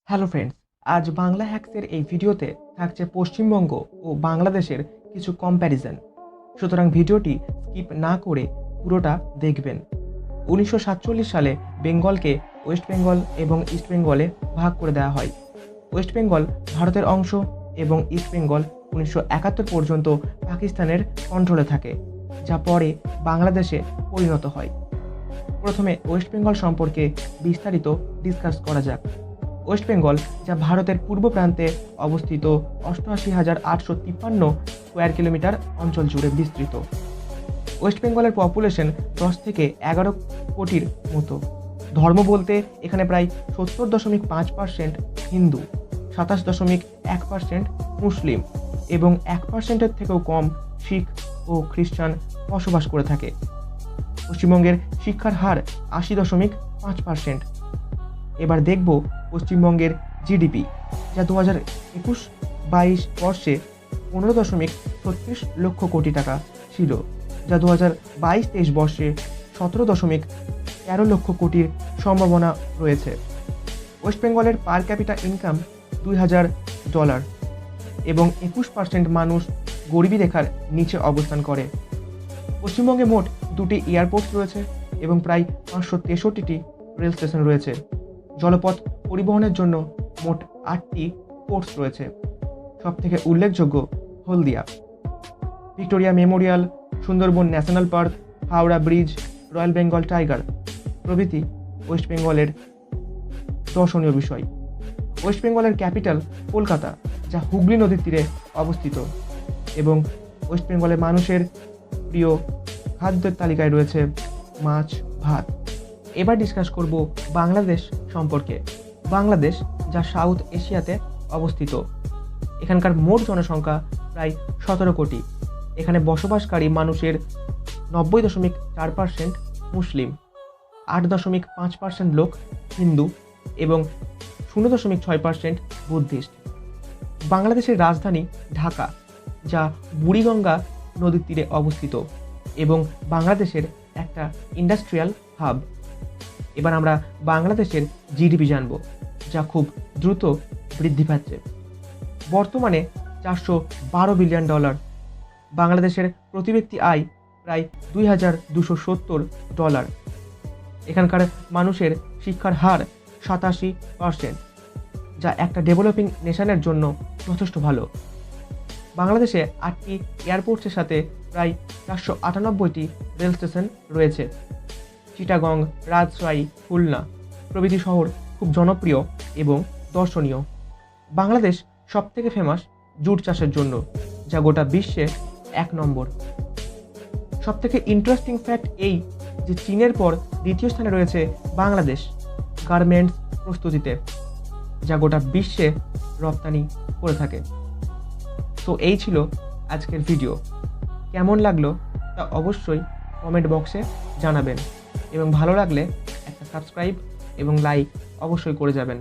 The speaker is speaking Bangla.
হ্যালো ফ্রেন্ডস, আজ বাংলা হ্যাক্সের এই ভিডিওতে থাকছে পশ্চিমবঙ্গ ও বাংলাদেশের কিছু কম্প্যারিজন। সুতরাং ভিডিওটি স্কিপ না করে পুরোটা দেখবেন। 1947 সালে বেঙ্গলকে ওয়েস্ট বেঙ্গল এবং ইস্ট বেঙ্গলে ভাগ করে দেওয়া হয়। ওয়েস্ট বেঙ্গল ভারতের অংশ এবং ইস্ট বেঙ্গল 1971 পর্যন্ত পাকিস্তানের কন্ট্রোলে থাকে, যা পরে বাংলাদেশে পরিণত হয়। প্রথমে ওয়েস্ট বেঙ্গল সম্পর্কে বিস্তারিত ডিসকাস করা যাক। ওয়েস্ট বেঙ্গল, যা ভারতের পূর্ব প্রান্তে অবস্থিত 88,853 স্কোয়ার কিলোমিটার অঞ্চল জুড়ে বিস্তৃত। ওয়েস্ট বেঙ্গলের পপুলেশন 10 থেকে 11 কোটির মতো। ধর্ম বলতে এখানে প্রায় 70.5% হিন্দু, 27.1% মুসলিম এবং 1%-এর থেকেও কম শিখ ও খ্রিস্টান বসবাস করে থাকে। পশ্চিমবঙ্গের শিক্ষার হার 80.5%। এবার দেখব পশ্চিমবঙ্গের জিডিপি, যা 2021-22 বর্ষে 15.36 লক্ষ কোটি টাকা ছিল, যা 2022-23 বর্ষে 17.13 লক্ষ কোটির সম্ভাবনা রয়েছে। ওয়েস্ট বেঙ্গলের পার ক্যাপিটা ইনকাম $2,000 এবং 21% মানুষ গরিবী রেখার নিচে অবস্থান করে। পশ্চিমবঙ্গে মোট 2টি এয়ারপোর্ট রয়েছে এবং প্রায় 563টি রেল স্টেশন রয়েছে। জলপথ পরিবহনের জন্য মোট 8টি পোর্টস রয়েছে। সবথেকে উল্লেখযোগ্য Haldia, Victoria Memorial, Sundarban national park, Howrah bridge, royal Bengal tiger প্রভৃতি ওয়েস্ট বেঙ্গলের দর্শনীয় বিষয়। ওয়েস্ট বেঙ্গলের ক্যাপিটাল কলকাতা, যা হুগলি নদীর তীরে অবস্থিত, এবং ওয়েস্ট বেঙ্গলের মানুষের প্রিয় খাদ্যের তালিকায় রয়েছে মাছ ভাত। এবার ডিসকাস করব বাংলাদেশ সম্পর্কে। বাংলাদেশ, যা সাউথ এশিয়াতে অবস্থিত, এখানকার মোট জনসংখ্যা প্রায় 17 কোটি। এখানে বসবাসকারী মানুষের 90.4% মুসলিম, 8.5% লোক হিন্দু এবং 0.6% বুদ্ধিস্ট। বাংলাদেশের রাজধানী ঢাকা, যা বুড়িগঙ্গা নদীর তীরে অবস্থিত এবং বাংলাদেশের একটা ইন্ডাস্ট্রিয়াল হাব। এবার আমরা বাংলাদেশের জিডিপি জানব, যা খুব দ্রুত বৃদ্ধি পাচ্ছে। বর্তমানে $412 বিলিয়ন। বাংলাদেশের প্রতি ব্যক্তি আয় প্রায় $2,270। এখানকার মানুষের শিক্ষার হার 87%, যা একটা ডেভেলপিং নেশনের জন্য যথেষ্ট ভালো। বাংলাদেশে 8টি এয়ারপোর্টসের সাথে প্রায় 498টি রেল স্টেশন রয়েছে। চিটাগং, রাজশাহী, খুলনা প্রভৃতি শহর খুব জনপ্রিয় এবং দর্শনীয়। বাংলাদেশ সবথেকে ফেমাস জুট চাষের জন্য, যা গোটা বিশ্বে 1 নম্বর। সবথেকে ইন্টারেস্টিং ফ্যাক্ট এই যে চীনের পর দ্বিতীয় স্থানে রয়েছে বাংলাদেশ গার্মেন্টস প্রস্তুতিতে, যা গোটা বিশ্বে রপ্তানি করে থাকে। তো এই ছিল আজকের ভিডিও। কেমন লাগলো তা অবশ্যই কমেন্ট বক্সে জানাবেন এবং ভালো লাগলে একটা সাবস্ক্রাইব এবং লাইক অবশ্যই করে যাবেন।